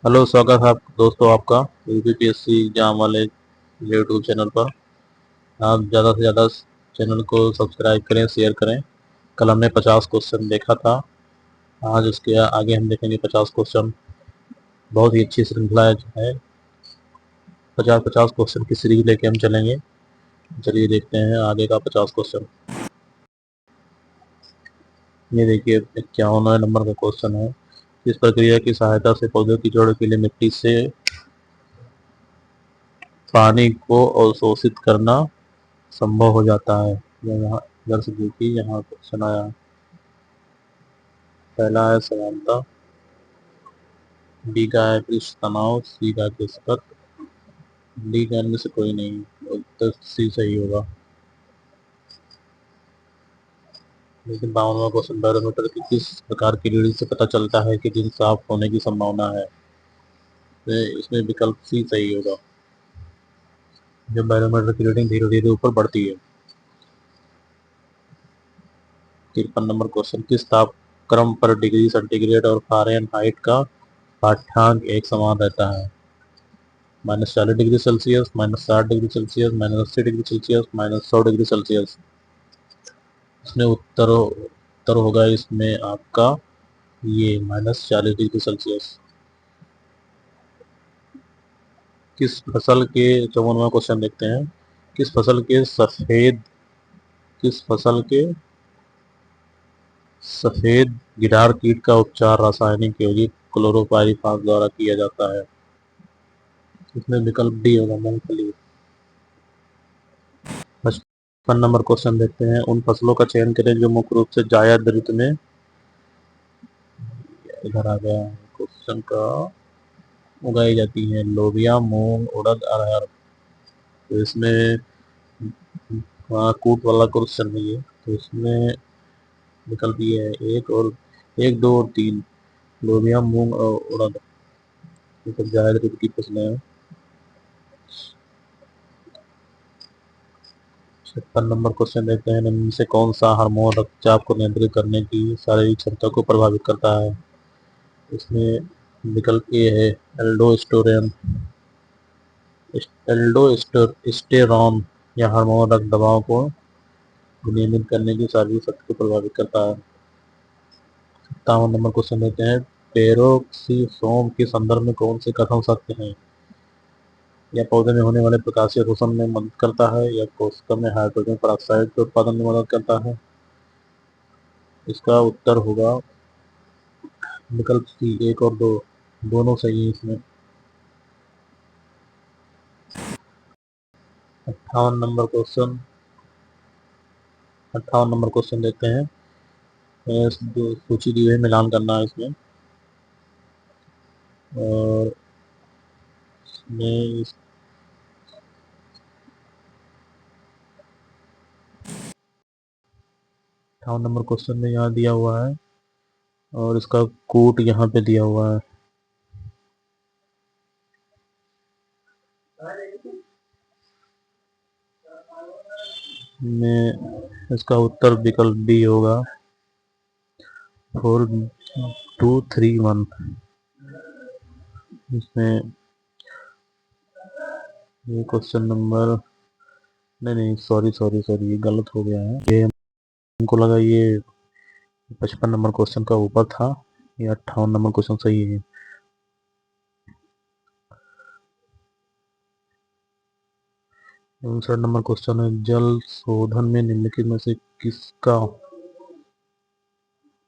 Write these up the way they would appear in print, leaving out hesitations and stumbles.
Hello, स्वागत है दोस्तों आपका यूपीपीएससी एग्जाम वाले यूट्यूब चैनल पर। आप ज़्यादा से ज़्यादा चैनल को सब्सक्राइब करें, शेयर करें। कल हमने 50 क्वेश्चन देखा था। आज उसके आगे हम देखेंगे 50 क्वेश्चन। बहुत ही अच्छी श्रृंखला है। 50-50 क्वेश्चन की सीरीज लेके हम चलेंगे। चलिए देखते हैं आगे का 50 क्वेश्चन। ये देखिए 51 नंबर का क्वेश्चन है। इस प्रक्रिया की सहायता से पौधों की जड़ के लिए मिट्टी से पानी को अवशोषित करना संभव हो जाता है। यहाँ इधर से देखिए, यहाँ क्वेश्चन आया। पहला है समानता, बी का है पृष्ठ तनाव, सी का किस्मत, डी का इनमें से कोई नहीं। उत्तर सी सही होगा। लेकिन 52वां क्वेश्चन, बैरोमीटर की किस प्रकार की रीडिंग से पता चलता है कि दिन साफ होने की संभावना है? तो इसमें विकल्प सी सही होगा। जब बैरोमीटर की रीडिंग धीरे धीरे ऊपर बढ़ती है। 53 नंबर क्वेश्चन, किस तापक्रम पर डिग्री सेंटीग्रेड और फ़ारेनहाइट का पाठ्यांक एक समान रहता है? -40 degree Celsius, -60 degree Celsius, -80 degree Celsius, -100 degree Celsius. इसमें उत्तर होगा इसमें आपका ये -40 डिग्री सेल्सियस। किस फसल के 54वां क्वेश्चन देखते हैं। किस फसल के सफेद किस फसल के सफेद गिरहर कीट का उपचार रासायनिक यौगिक क्लोरोपाइरीफास द्वारा किया जाता है? इसमें विकल्प डी होगा, मूंगफली। 55 नंबर क्वेश्चन देखते हैं। उन फसलों का चयन करें जो मुख्य रूप से जायद ऋतु में, इधर आ गया क्वेश्चन का, उगाई जाती हैं। लोबिया, मूंग, उड़द, अरहर। तो इसमें कूट वाला क्वेश्चन नहीं है, तो इसमें विकल्प ये है एक और एक, दो और तीन। लोबिया, मूंग और उड़द, ये सब जायद ऋतु की फसलें हैं। 56 नंबर क्वेश्चन देखते हैं। इनमें से कौन सा हार्मोन रक्तचाप को नियंत्रित करने की शारीरिक क्षमता को प्रभावित करता है? इसमें विकल्प ए है एल्डोस्टेरोन। एल्डोस्टेरॉन यह हार्मोन रक्त दबाव को नियमित करने की शारीरिक शक्ति को प्रभावित करता है। 57 नंबर क्वेश्चन देते हैं। पेरोक्सीसोम के संदर्भ में कौन से कथन सत्य हैं? यह पौधे में होने वाले प्रकाशीय शोषण में मदद करता है, या कोशिका में हाइड्रोजन पेरोक्साइड के उत्पादन में मदद करता है? इसका उत्तर होगा विकल्प सी, एक और दो, दोनों सही है इसमें। 58 नंबर क्वेश्चन 58 नंबर क्वेश्चन देखते हैं। सूची दी हुई मिलान करना है इसमें। और इसमें 58 नंबर क्वेश्चन में यहाँ दिया हुआ है और इसका कूट यहाँ पे दिया हुआ है। में इसका उत्तर विकल्प बी होगा, 4231। इसमें ये क्वेश्चन नंबर, नहीं नहीं, सॉरी सॉरी सॉरी, ये गलत हो गया है। ये हमको लगा ये 55 नंबर क्वेश्चन का ऊपर था। ये 58 नंबर क्वेश्चन सही है। 59 नंबर क्वेश्चन है। जल शोधन में निम्नलिखित में से किसका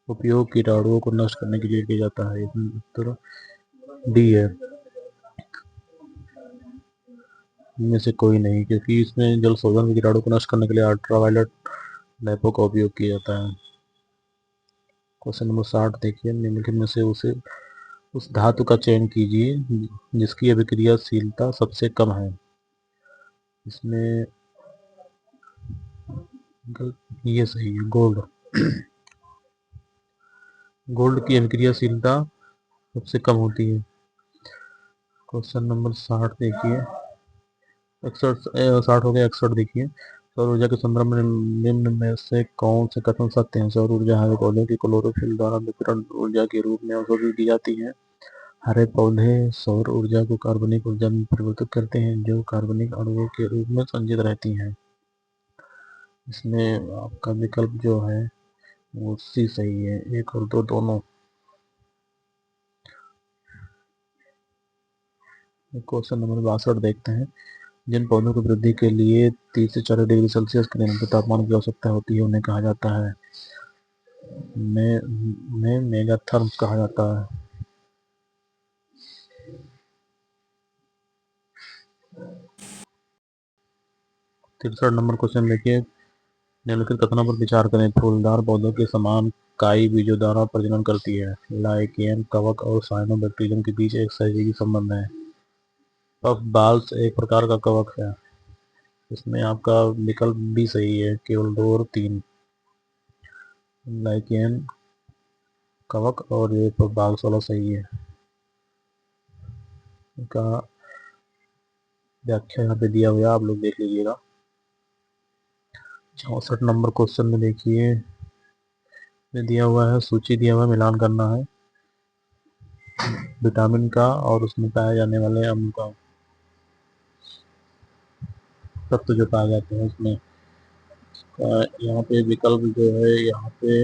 उपयोग कीटाणुओं को नष्ट करने के लिए किया जाता है? उत्तर डी है, इनमें से कोई नहीं, क्योंकि इसमें जल शोधन में कीटाणु को नष्ट करने के लिए अल्ट्रावायलेट लैंपों का उपयोग किया जाता है। क्वेश्चन नंबर 60 देखिए। निम्नलिखित में से उस धातु का चयन कीजिए जिसकी अभिक्रियाशीलता सबसे कम है। इसमें ये सही है, गोल्ड। गोल्ड की अभिक्रियाशीलता सबसे कम होती है। क्वेश्चन नंबर 60 देखिए। 60 हो गया। 61 देखिए। सौर ऊर्जा के संदर्भ में निम्न में से कौन से कथन सत्य हैं? सौर ऊर्जा हरे पौधों की क्लोरोफिल द्वारा विकिरण ऊर्जा के रूप में अवशोषित की जाती है। हरे पौधे सौर ऊर्जा को कार्बनिक ऊर्जा में परिवर्तित करते हैं, जो कार्बनिक अणुओं के रूप में संचित रहती हैं। इसमें आपका विकल्प जो है वो सी सही है, 1 और 2 दोनों। क्वेश्चन नंबर 62 देखते हैं। जिन पौधों की वृद्धि के लिए 30 से 40 डिग्री सेल्सियस के निरंतर तापमान की आवश्यकता होती है, उन्हें कहा जाता है में मेगाथर्म्स कहा जाता है। 63 नंबर क्वेश्चन देखिए। निम्नलिखित कथनों पर विचार करें। फूलदार पौधों के समान काई बीजों द्वारा प्रजनन करती है। लाइकेन, कवक और साइनोबैक्टीरियम के बीच एक सहयोगी संबंध है। पफ बाल्स एक प्रकार का कवक है। इसमें आपका विकल्प भी सही है, केवल 2 और 3। लाइकेन, कवक और ये पफ बाल्स वाला सही है। इनका व्याख्या यहाँ पे दिया हुआ, आप लोग देख लीजिएगा। 64 नंबर क्वेश्चन में देखिए, दिया हुआ है, सूची दिया हुआ है, मिलान करना है विटामिन का और उसमें पाए जाने वाले अम्ल का, तत्व जो पाए जाते हैं उसमें। यहाँ पे विकल्प जो है यहाँ पे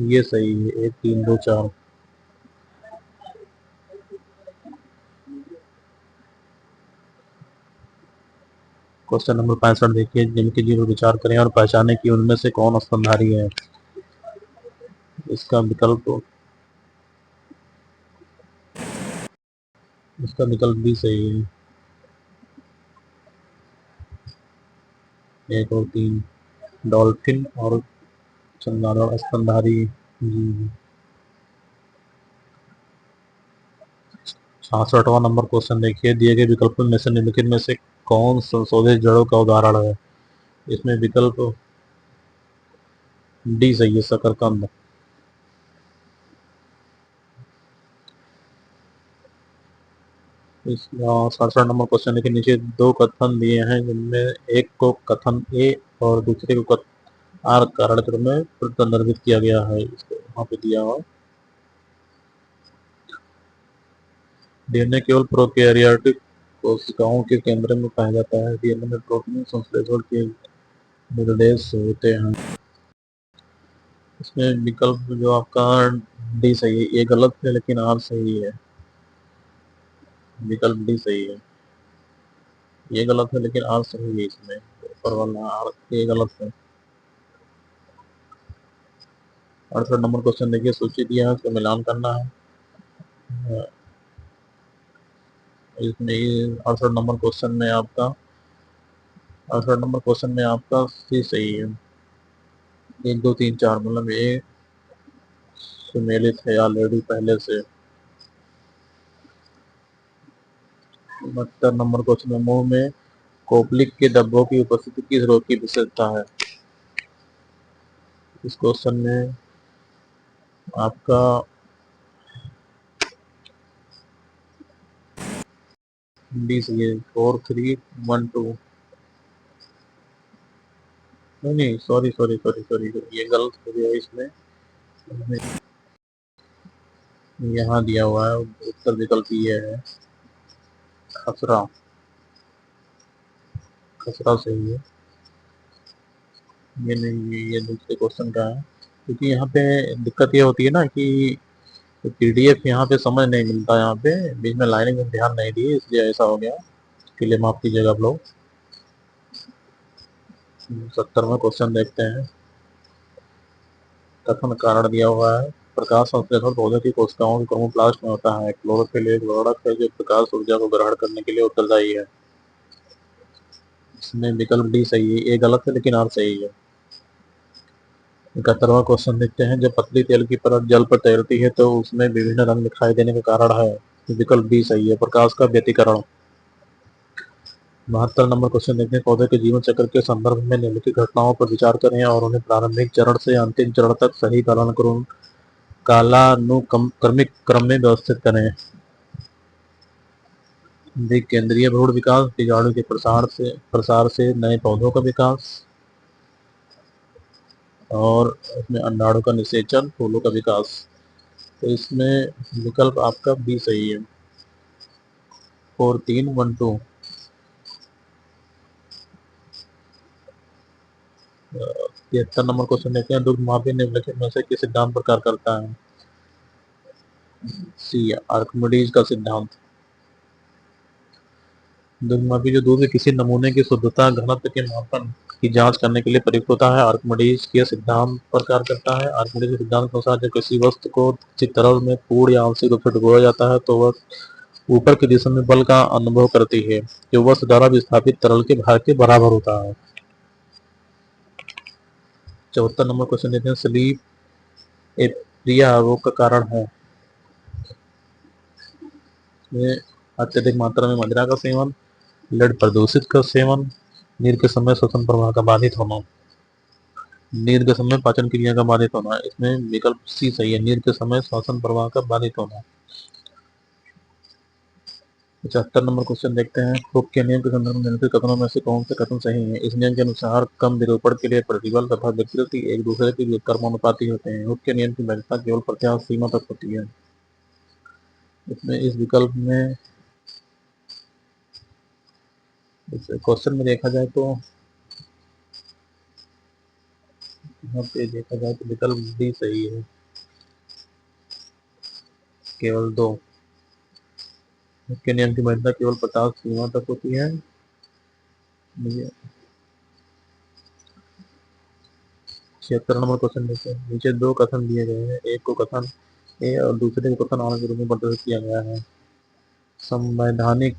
ये सही है, 1 3 2 4। क्वेश्चन नंबर 65 देखिए। जिनके जीव विचार करें और पहचाने कि उनमें से कौन स्तनधारी है। इसका विकल्प भी सही है, 1 और 3। डॉल्फिन और चमगादड़ स्तनधारी जीव है। 66वां नंबर क्वेश्चन देखिए। दिए गए विकल्पों में से निम्नलिखित में से कौन संशोधित जड़ों का उदाहरण है। इसमें विकल्प डी सही है, शकरकंद। 67 नंबर क्वेश्चन के नीचे 2 कथन दिए हैं, जिनमें एक को कथन ए और दूसरे को कथन आर कारण क्रम में संदर्भित किया गया है। इसको वहाँ पे दिया हुआ। डीएनए केवल प्रोकैरियोटिक कोशिकाओं के केंद्र में पाया जाता है। डीएनए में प्रोटीन संश्लेषण के निर्देश होते हैं। इसमें विकल्प जो आपका डी सही है, ये गलत है लेकिन आर सही है। विकल्प डी सही है, ये गलत है लेकिन आर सही है। इसमें ऊपर वाला आर ये गलत है। 68 नंबर क्वेश्चन देखिए। सूची दिया है, उसको मिलान करना है। इसमें 68 नंबर क्वेश्चन में आपका 68 नंबर क्वेश्चन में आपका सी सही है, 1 2 3 4 मतलब ये सुमेलित है ऑलरेडी पहले से। 69 नंबर क्वेश्चन में मुंह में कोपलिक के धब्बों की उपस्थिति किस रोग की विशेषता है। इस क्वेश्चन में आपका डी सही है, 4 3 1 2। नहीं, सॉरी सॉरी सॉरी सॉरी, ये गलत हो गया। इसमें यहाँ दिया हुआ है, उत्तर विकल्प ये है, खसरा। खसरा सही है। ये नहीं, ये दूसरे क्वेश्चन का है, क्योंकि यहाँ पे दिक्कत ये होती है ना कि पीडीएफ यहाँ पे समझ नहीं मिलता, यहाँ पे बीच में लाइनिंग में ध्यान नहीं दी, इसलिए ऐसा हो गया। इसके लिए माफ कीजिएगा आप लोग। 70वां क्वेश्चन देखते हैं। कथन कारण दिया हुआ है। प्रकाश संश्लेषण पौधे की कोशिकाओं के क्रोमोप्लास्ट में होता है। क्लोरोफिल एक उर्वरक है जो प्रकाश ऊर्जा को ग्रहण करने के लिए उत्तरदायी है। इसमें विकल्प डी सही है, ये गलत है लेकिन आर सही है। 71वां क्वेश्चन देखते हैं। जब पतली तेल की परत जल पर तैरती है तो उसमें विभिन्न रंग दिखाई देने का कारण है। विकल्प बी सही है, प्रकाश का व्यतिकरण। 72 नंबर क्वेश्चन देखते हैं। पौधे के जीवन चक्र के संदर्भ में निम्नलिखित घटनाओं पर विचार करें और उन्हें प्रारंभिक चरण से अंतिम चरण तक सही कालानुक्रमिक क्रम में व्यवस्थित करें। केंद्रीय भ्रूण विकास, बीजाणु के प्रसार से नए पौधों का विकास, और उसमें अंडाणु का निषेचन, फूलों का विकास। तो इसमें विकल्प आपका बी सही है, 4312। 73 नंबर क्वेश्चन देखते हैं, दुग्ध माफी निम्नलिखित में से किस सिद्धांत पर कार्य करता है? सी, आर्किमिडीज का सिद्धांत। दुग्ध मापी जो दूध के किसी नमूने की शुद्धता घनत्व के मापन की जांच करने के लिए प्रयुक्त होता है, आर्किमिडीज के सिद्धांत पर कार्य करता है। आर्किमिडीज के सिद्धांत के अनुसार जब किसी वस्तु को किसी तरल में पूर्ण या आंशिक रूप से डुबोया जाता है तो वह ऊपर की दिशा में बल का अनुभव करती है, जो वस्तु द्वारा विस्थापित तरल के भार के बराबर होता है। 74 नंबर क्वेश्चन देते हैं, स्लीप एप्निया रोग का कारण है? इसमें अत्यधिक मात्रा में मदिरा का सेवन, लेड प्रदूषित का सेवन, नींद के समय श्वसन प्रवाह का बाधित होना। नींद के समय पाचन क्रिया का बाधित होना, इसमें विकल्प सी सही है, नींद के समय श्वसन प्रवाह का बाधित होना। 75 नंबर क्वेश्चन देखते हैं, हुक के नियम के संदर्भ में निम्नलिखित कथनों में से कौन से कथन सही है? इस नियम के अनुसार कम विरूपण के लिए प्रतिबल तथा विकृति एक दूसरे के कर्मानुपाती होते हैं। हुक के नियम की वैधता केवल प्रत्यास्थ सीमा तक होती है। इसमें इस विकल्प में इस क्वेश्चन में देखा जाए तो यहाँ पे देखा जाए तो विकल्प डी सही है, केवल 2। के नियम की वैधता केवल 50 सीमा तक होती है। मुझे 76 नंबर क्वेश्चन देखते हैं, नीचे दो कथन दिए गए हैं, एक को कथन ए और दूसरे को कथन आर के रूप में प्रदर्शित किया गया है। संवैधानिक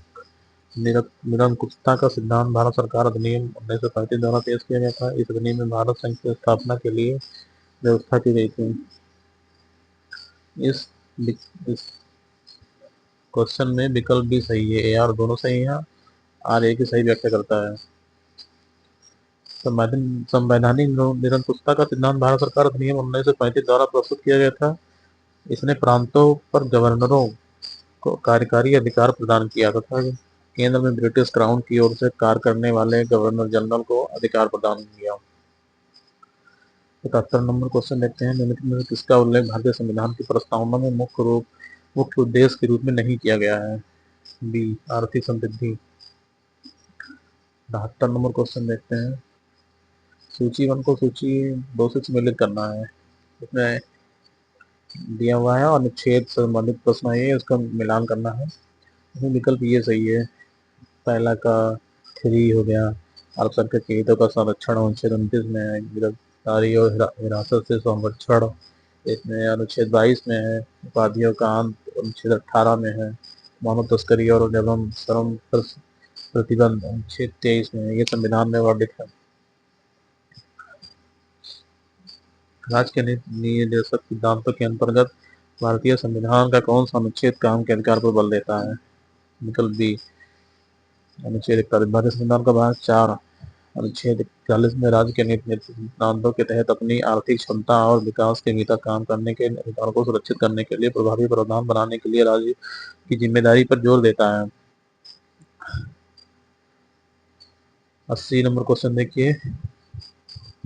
निरंकुशता का सिद्धांत भारत सरकार अधिनियम 1935 द्वारा पेश किया गया था। इस अधिनियम में भारत संघ की स्थापना के लिए व्यवस्था की गई थी। इस क्वेश्चन में विकल्प भी सही है, ए आर दोनों सही है, आर ए की सही व्याख्या करता है। संवैधानिक निरंकुशता का सिद्धांत भारत सरकार अधिनियम 1935 द्वारा प्रस्तुत किया गया था। इसने प्रांतों पर गवर्नरों को कार्यकारी अधिकार प्रदान किया तथा केंद्र में ब्रिटिश क्राउन की ओर से कार्य करने वाले गवर्नर जनरल को अधिकार प्रदान किया। 77 नंबर क्वेश्चन देखते हैं, निम्नलिखित में किसका उल्लेख भारतीय संविधान की प्रस्तावना में मुख्य उद्देश्य के रूप में नहीं किया गया है? बी, आर्थिक समृद्धि। 72 नंबर क्वेश्चन देखते हैं, सूची 1 को सूची 2 से सम्मिलित करना है। इसमें दिया हुआ है और अनुच्छेद से संबंधित प्रश्न है, उसका मिलान करना है। इसमें विकल्प ये सही है, पहला का 3 हो गया, अल्पसंख्यक के हितों का संरक्षण अनुच्छेद 29 में है, गिरफ्तारी और हिरासत से संरक्षण इसमें अनुच्छेद 22 में है, उपाधियों का अंत अनुच्छेद 18 में है, मानव तस्करी और एवं श्रम प्रतिबंध अनुच्छेद 23 में है। ये संविधान में वर्णित है। राज्य के निदेशक सिद्धांतों के अंतर्गत भारतीय संविधान का कौन सा अनुच्छेद काम के अधिकार पर बल देता है? विकल्प बी, अनुच्छेद 41। भारतीय संविधान का भाग 4 अनुच्छेद 41 में राज्य के नीति सिद्धांतों के तहत अपनी आर्थिक क्षमता और विकास के भीतर काम करने के अधिकार को सुरक्षित करने के लिए प्रभावी प्रावधान बनाने के लिए राज्य की जिम्मेदारी पर जोर देता है। 80 नंबर क्वेश्चन देखिए,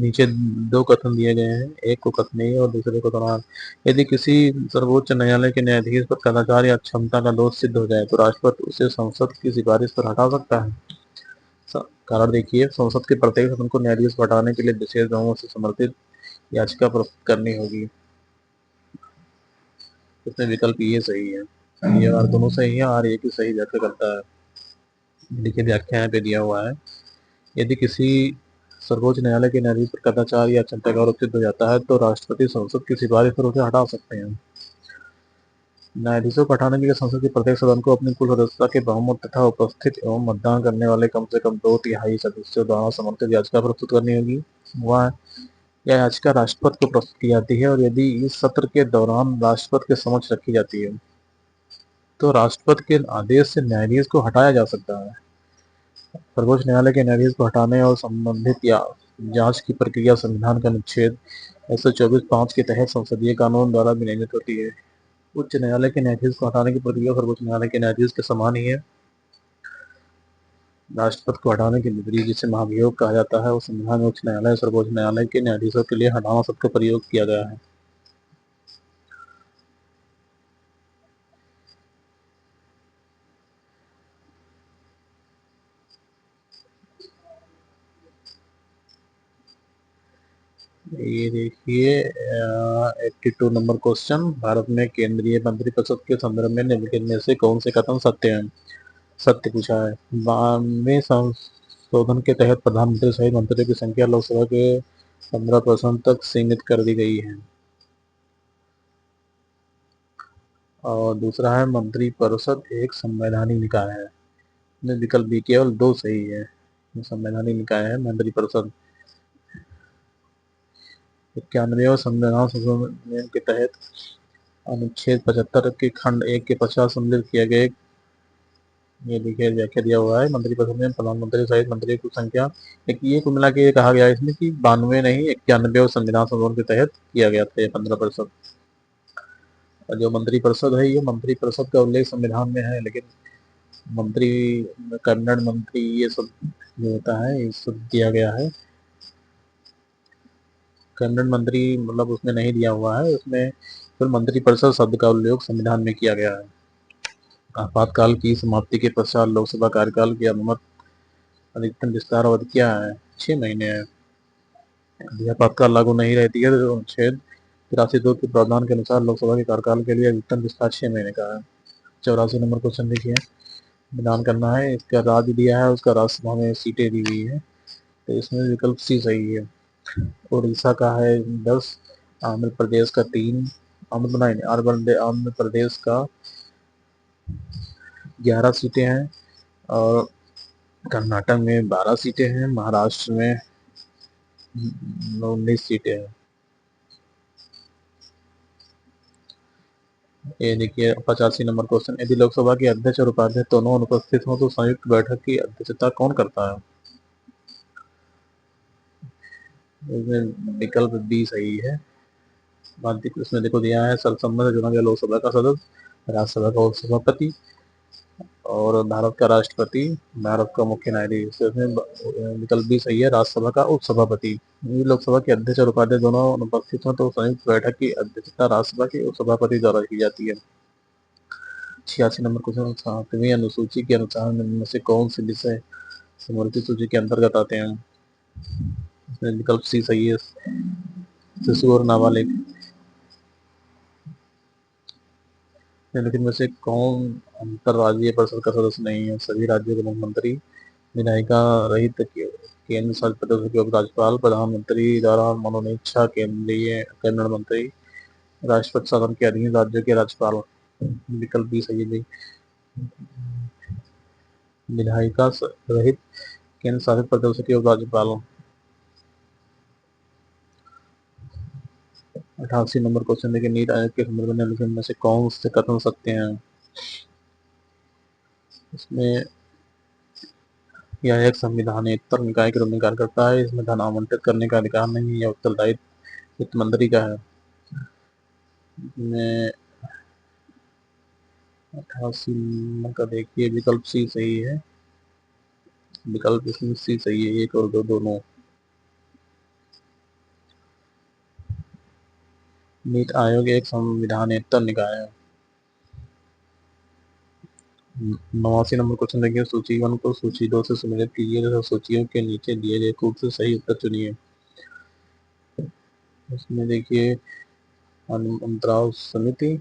नीचे दो कथन दिए गए हैं, एक को कथनीय और दूसरे को कथनार्ह। यदि किसी सर्वोच्च न्यायालय के न्यायाधीश पर कदाचार या क्षमता का दोष सिद्ध हो जाए तो राष्ट्रपति उसे संसद की सिफारिश पर हटा सकता है। कारण देखिए, संसद के प्रत्येक सदन को न्यायाधीश को हटाने के लिए विशेष बहुमत से समर्थित याचिका प्रस्तुत करनी होगी। इसमें विकल्प ये सही है, ये और दोनों सही है, और ये की सही व्याख्या करता है। देखिए व्याख्या यहाँ पे दिया हुआ है, यदि किसी सर्वोच्च न्यायालय के न्यायाधीश पर कदाचार या क्षमता का आरोप सिद्ध हो जाता है तो राष्ट्रपति संसद की सिफारिश पर उसे हटा सकते हैं। न्यायाधीशों को हटाने के लिए संसद के प्रत्येक सदन को अपनी कुल सदस्यता के बहुमत तथा उपस्थित एवं मतदान करने वाले कम से कम 2/3 सदस्यों द्वारा समर्थित याचिका प्रस्तुत करनी होगी। वह यह याचिका राष्ट्रपति को प्रस्तुत की जाती है और यदि इस सत्र के दौरान राष्ट्रपति के समक्ष रखी जाती है तो राष्ट्रपति के आदेश से न्यायाधीश को हटाया जा सकता है। सर्वोच्च न्यायालय के न्यायाधीश को हटाने और संबंधित या जांच की प्रक्रिया संविधान के अनुच्छेद 124(5) के तहत संसदीय कानून द्वारा विनियमित होती है। उच्च न्यायालय के न्यायाधीश को हटाने की प्रक्रिया सर्वोच्च न्यायालय के न्यायाधीश के समान ही है। राष्ट्रपति को हटाने के विपरीत जिसे महाभियोग कहा जाता है, वो संविधान में उच्च न्यायालय और सर्वोच्च न्यायालय के न्यायाधीशों के लिए हटाना शब्द का प्रयोग किया गया है। ये देखिए 82 नंबर क्वेश्चन, भारत में केंद्रीय मंत्रिपरिषद के संदर्भ में निम्नलिखित में से कौन से कथन सत्य हैं? सत्य पूछा है। 92 संशोधन के तहत प्रधानमंत्री सहित मंत्रियों की संख्या लोकसभा के 15% तक सीमित कर दी गई है। और दूसरा है मंत्रिपरिषद एक संवैधानिक निकाय है। विकल्प बी केवल 2 सही है। संवैधानिक निकाय है मंत्रिपरिषद। 91वें संविधान संशोधन के तहत अनुच्छेद 75 के खंड 1 के पश्चात सम्मिलित किया गया, ये देखिए व्याख्या दिया हुआ है, मंत्रिपरिषद में प्रधानमंत्री सहित मंत्रियों की संख्या। एक ये कुल मिला के कहा गया है इसमें कि 92 नहीं 91 और संविधान संशोधन के तहत किया गया था 15%। और जो मंत्रिपरिषद है ये मंत्रिपरिषद का उल्लेख संविधान में है, लेकिन मंत्री कैबिनेट मंत्री ये सब जो होता है ये सब दिया गया है। कैबिनेट मंत्री मतलब उसमें नहीं दिया हुआ है, उसमें फिर मंत्रिपरिषद शब्द का उल्लेख संविधान में किया गया है। आपातकाल की समाप्ति के पश्चात लोकसभा कार्यकाल की अनुमत अधिकतम विस्तार अवधि क्या है? 6 महीने है। यदि आपातकाल लागू नहीं रहती है तो अनुच्छेद 83(2) के प्रावधान के अनुसार लोकसभा के कार्यकाल के लिए अधिकतम विस्तार 6 महीने का है। 84 नंबर क्वेश्चन देखिए, विधान करना है। इसका राज्य दिया है, उसका राज्यसभा में सीटें दी हुई है, तो इसमें विकल्प सी सही है। उड़ीसा का है 10, आंध्र प्रदेश का 3, आंध्र प्रदेश का 11 सीटें हैं, और कर्नाटक में 12 सीटें हैं, महाराष्ट्र में 19 सीटें हैं। ये देखिए 85 नंबर क्वेश्चन, यदि लोकसभा के अध्यक्ष और उपाध्यक्ष दोनों अनुपस्थित हों तो संयुक्त बैठक की अध्यक्षता कौन करता है? इसमें विकल्प बी सही है। इसमें देखो दिया है, सर्वसम्मत चुना गया लोकसभा का सदस्य, राज्यसभा का उपसभापति और भारत का राष्ट्रपति, भारत का मुख्य न्यायाधीश। इसमें विकल्प भी सही है, राज्यसभा का उपसभापति। लोकसभा के अध्यक्ष और उपाध्यक्ष दोनों अनुपस्थित हों तो संयुक्त बैठक की अध्यक्षता राज्यसभा के उपसभापति द्वारा की जाती है। 86 नंबर क्वेश्चन, 7वीं अनुसूची के अनुसार निम्न में से कौन से विषय समवर्ती सूची के अंतर्गत आते हैं? इसमें विकल्प सी सही है, शिशु और नाबालिग। निम्नलिखित में से कौन अंतरराज्यीय परिषद का सदस्य नहीं है? सभी राज्यों के मुख्यमंत्री, विधायिका रहित केंद्र शासित प्रदेशों के उपराज्यपाल, प्रधानमंत्री द्वारा मनोनीत केंद्रीय कैबिनेट मंत्री, राष्ट्रपति शासन के अधीन राज्यों के राज्यपाल। विकल्प भी सही है, विधायिका रहित केंद्र शासित प्रदेशों के उपराज्यपाल। 88 नंबर क्वेश्चन देखिए, नीट आयोग के संदर्भ में निम्नलिखित में से कौन से कथन सत्य हैं? इसमें यह एक संविधानेतर निकाय के रूप में कार्य करता है, इसमें धन आवंटित करने का अधिकार नहीं है, यह उत्तरदायित्व वित्त मंत्री का है। में 88 नंबर का देखिए विकल्प सी सही है, विकल्प इसमें सी सही है, 1 और 2 दोनों। नीट आयोग एक संविधानेतर निकाय है। 89 नंबर क्वेश्चन देखिए, सूची 1 को सूची 2 से सम्मिलित कीजिए तथा सूचियों के नीचे दिए गए कूट से सही उत्तर चुनिए। इसमें देखिए अंतराव समिति,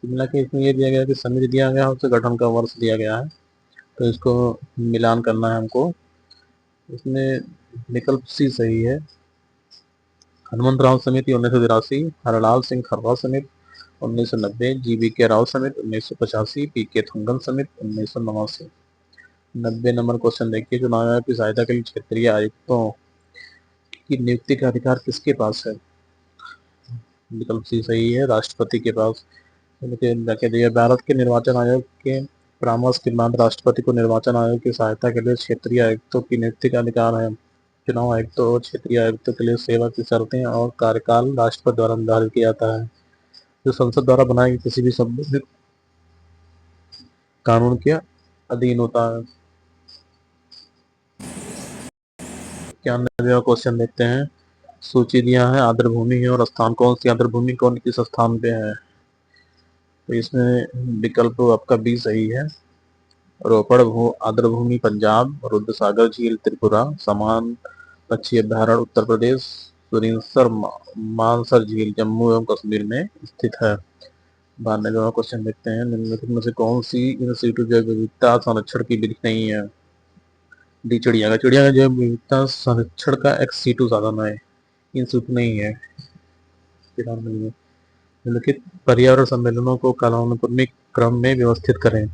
इसमें ये दिया गया कि समिति दिया गया, उससे गठन का वर्ष दिया गया है, तो इसको मिलान करना है हमको। इसमें विकल्प सी सही है, हनुमंतराव समिति 1983, हरलाल सिंह खर्रा समिति 1990, जीवी के राव समिति 1985, पी के थंगन समिति 1989। 90 नंबर क्वेश्चन देखिए, चुनाव आयोग की सहायता के लिए क्षेत्रीय आयुक्तों की नियुक्ति का अधिकार किसके पास है? विकल्प सी सही है, राष्ट्रपति के पास। भारत के निर्वाचन आयोग के परामर्श के बाद राष्ट्रपति को निर्वाचन आयोग की सहायता के लिए क्षेत्रीय आयुक्तों की नियुक्ति का अधिकार है। चुनाव आयुक्तों और क्षेत्रीय आयुक्तों के लिए सेवा की शर्तें और कार्यकाल राष्ट्रपति द्वारा निर्धारित किया जाता है, जो संसद द्वारा बनाए गए किसी भी संबंधित कानून के अधीन होता है। 91वां क्वेश्चन देखते हैं, सूची दिया है आर्द्रभूमि है और स्थान कौन सी आर्द्रभूमि कौन किस स्थान पे है? तो इसमें विकल्प आपका बी सही है, रोपड़ आर्द्रभूमि पंजाब, रुद्र सागर झील त्रिपुरा, समान पक्षी अभ्यारण्य उत्तर प्रदेश, सुरिंसर मानसर झील जम्मू एवं कश्मीर में स्थित है। 92वां क्वेश्चन देखते हैं, निम्नलिखित में से कौन सी इन सीटू जैव विविधता संरक्षण की विधि नहीं है? डी चिड़िया का जैव विविधता संरक्षण का एक्स सीटू साधन है, इन सीटू नहीं है, नहीं है। निम्नलिखित पर्यावरण सम्मेलनों को कालानुक्रमिक क्रम में व्यवस्थित करें।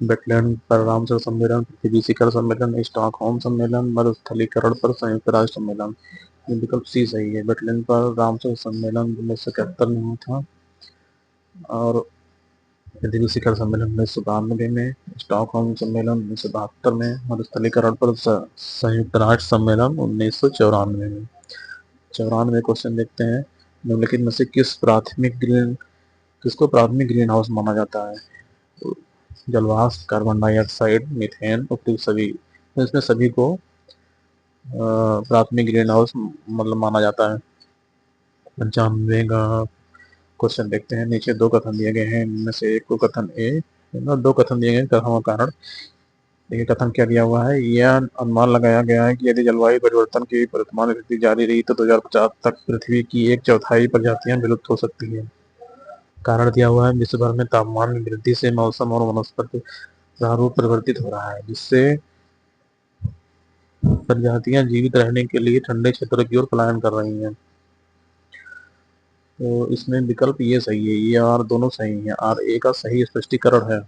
वेटलैंड पर रामसर सम्मेलन, पृथ्वी शिखर सम्मेलन, स्टॉकहोम सम्मेलन, मरुस्थलीकरण पर संयुक्त राष्ट्र सम्मेलन। विकल्प सी सही है। वेटलैंड पर रामसर सम्मेलन 1971 में हुआ था और पृथ्वी शिखर सम्मेलन 1992 में, स्टॉकहोम सम्मेलन 1972 में, मरुस्थलीकरण पर संयुक्त राष्ट्र सम्मेलन 1994 में। 94 क्वेश्चन देखते हैं, निम्नलिखित में से किसको प्राथमिक ग्रीन हाउस माना जाता है? जलवाष्प, कार्बन डाइऑक्साइड, मीथेन, उपयुक्त सभी। इसमें सभी को प्राथमिक ग्रीन हाउस मतलब माना जाता है। 95 का क्वेश्चन देखते हैं, नीचे दो कथन दिए गए हैं, इनमें से एक को कथन ए, दो कथन दिए गए कथनों का कारण। देखिए कथन क्या दिया हुआ है, यह अनुमान लगाया गया है कि यदि जलवायु परिवर्तन की वर्तमान स्थिति जारी रही तो 2050 तक पृथ्वी की 1/4 प्रजातियां विलुप्त हो सकती है। कारण दिया हुआ है, विश्व भर में तापमान में वृद्धि से मौसम और वनस्पति प्रारूप परिवर्तित हो रहा है, जिससे प्रजातियां जीवित रहने के लिए ठंडे क्षेत्रों की ओर पलायन कर रही हैं। तो इसमें विकल्प ये सही है, ये और दोनों सही है, और ए का सही स्पष्टीकरण है।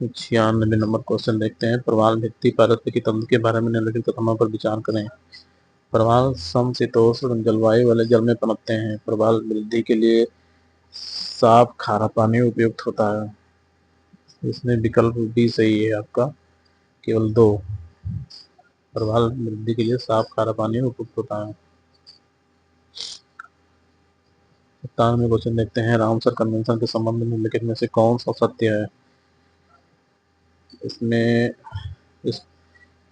96 नंबर क्वेश्चन देखते हैं, प्रवाल भित्ति पारिस्थितिकी तंत्र के बारे में निम्नलिखित कथनों पर विचार करें। प्रवाल समशीतोष्ण जलवायु वाले जल में पनपते हैं। प्रवाल वृद्धि के लिए साफ खारा पानी उपयुक्त होता है। इसमें विकल्प भी सही है आपका, केवल दो। प्रवाल वृद्धि के लिए साफ खारा पानी उपयुक्त होता है। 97 क्वेश्चन देखते हैं, रामसर कन्वेंशन के संबंध में निम्नलिखित में से कौन सा सत्य है? इसमें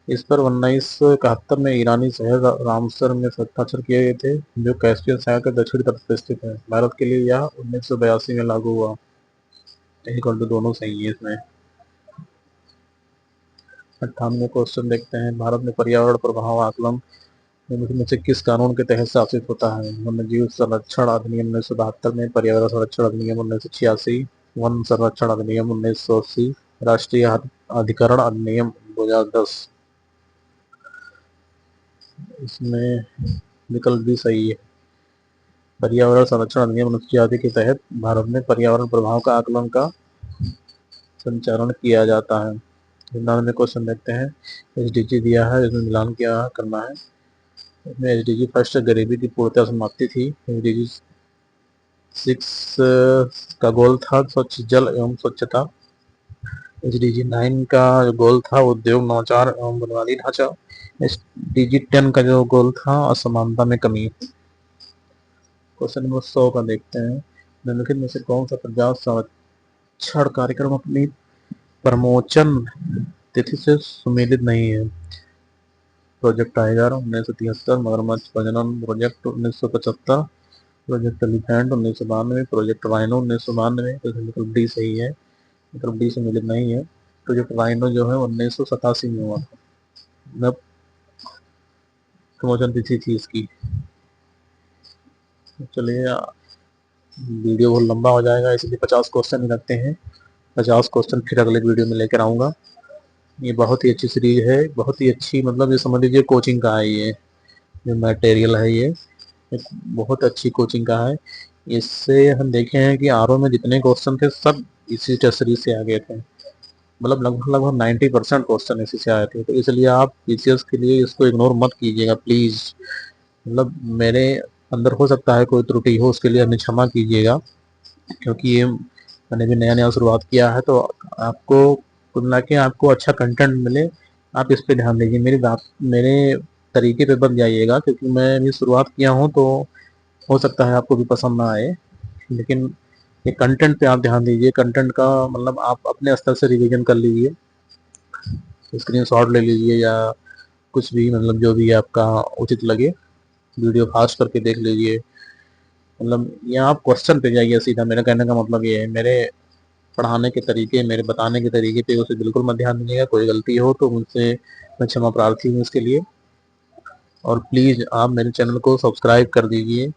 इस पर 1971 में ईरानी शहर रामसर में हस्ताक्षर किए गए थे, जो कैस्पियन सागर के दक्षिणी तट पर स्थित है। भारत के लिए यह 1982 में लागू हुआ। दोनों सही है इसमें। 98 क्वेश्चन देखते हैं, भारत में पर्यावरण प्रभाव आकलन में से किस कानून के तहत शासित होता है? वन्यजीव संरक्षण अधिनियम 1972 में, पर्यावरण संरक्षण अधिनियम 1986, वन संरक्षण अधिनियम 1980, राष्ट्रीय अधिकरण अधिनियम 2010। इसमें विकल्प भी सही है। पर्यावरण संरक्षण अधिनियम 1986 के तहत भारत में पर्यावरण प्रभाव का आकलन का संचालन किया जाता है। 99 क्वेश्चन देखते हैं, एसडीजी दिया है, इसमें मिलान क्या करना है। इसमें एसडीजी फर्स्ट गरीबी की पूर्णतः समाप्ति थी। एसडीजी 6 का गोल था स्वच्छ जल एवं स्वच्छता। एसडीजी 9 का गोल था उद्योग, नवाचार एवं बुनियादी ढांचा। एसडीजी 10 का जो गोल था असमानता में कमी। क्वेश्चन नंबर 100 का देखते हैं, निम्नलिखित में से कौन सा प्रजात संरक्षण कार्यक्रम अपनी प्रमोचन तिथि से सुमेलित नहीं है? प्रोजेक्ट टाइगर 1973, मगरमच्छ प्रजनन project 1975, project elephant 1992, project rhino 1992। तो विकल्प डी सही है, विकल्प डी से मिलित नहीं है। प्रोजेक्ट राइनो जो है 1987 में हुआ था, मतलब प्रमोचन तिथि थी इसकी। चलिए वीडियो बहुत लंबा हो जाएगा, इसलिए 50 क्वेश्चन ही रखते हैं। 50 क्वेश्चन फिर अगले वीडियो में लेकर आऊँगा। ये बहुत ही अच्छी सीरीज है, बहुत ही अच्छी, मतलब ये समझ लीजिए कोचिंग का है, ये जो मटेरियल है ये बहुत अच्छी कोचिंग का है। इससे हम देखे हैं कि आरओ में जितने क्वेश्चन थे सब इसी टेस्ट सीरीज से आ गए थे, मतलब लगभग 90% क्वेश्चन इसी से आए थे। तो इसलिए आप पीसीएस के लिए इसको इग्नोर मत कीजिएगा प्लीज़। मतलब मेरे अंदर हो सकता है कोई त्रुटि हो, उसके लिए हमें क्षमा कीजिएगा, क्योंकि ये मैंने भी नया नया शुरुआत किया है। तो आपको कुल मिला के आपको अच्छा कंटेंट मिले, आप इस पे ध्यान दीजिए, मेरी बात मेरे तरीके पे बन जाइएगा, क्योंकि मैं भी शुरुआत किया हूँ, तो हो सकता है आपको भी पसंद ना आए, लेकिन ये कंटेंट पे आप ध्यान दीजिए। कंटेंट का मतलब आप अपने स्तर से रिवीजन कर लीजिए, स्क्रीनशॉट ले लीजिए या कुछ भी, मतलब जो भी आपका उचित लगे, वीडियो फास्ट करके देख लीजिए। मतलब यहाँ आप क्वेश्चन पे जाइए सीधा, मेरे कहने का मतलब ये है। मेरे पढ़ाने के तरीके, मेरे बताने के तरीके पे उसे बिल्कुल मत ध्यान दीजिएगा। कोई गलती हो तो मुझसे मैं क्षमा प्रार्थी हूँ इसके लिए। और प्लीज़ आप मेरे चैनल को सब्सक्राइब कर दीजिए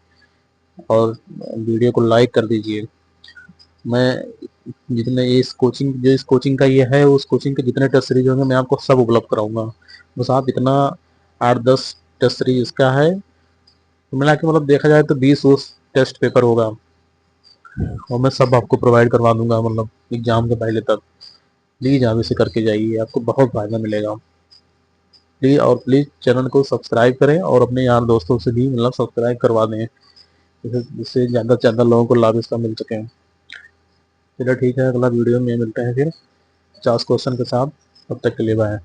और वीडियो को लाइक कर दीजिए। मैं जितने इस कोचिंग का ये है, उस कोचिंग के जितने टेस्ट सीरीज होंगे मैं आपको सब उपलब्ध कराऊंगा। बस आप इतना 8-10 टेस्ट सीरीज इसका है, तो मिला के मतलब देखा जाए तो 20 टेस्ट पेपर होगा, और मैं सब आपको प्रोवाइड करवा दूंगा मतलब एग्जाम के पहले तक। प्लीज़ आप इसे करके जाइए, आपको बहुत फ़ायदा मिलेगा। प्लीज़ और प्लीज़ चैनल को सब्सक्राइब करें और अपने यार दोस्तों से भी मतलब सब्सक्राइब करवा दें, जिससे ज़्यादा से ज़्यादा लोगों को लाभ इसका मिल सके। चलो ठीक है, अगला वीडियो में मिलते हैं फिर 50 क्वेश्चन के साथ। तब तक के लिए बाय।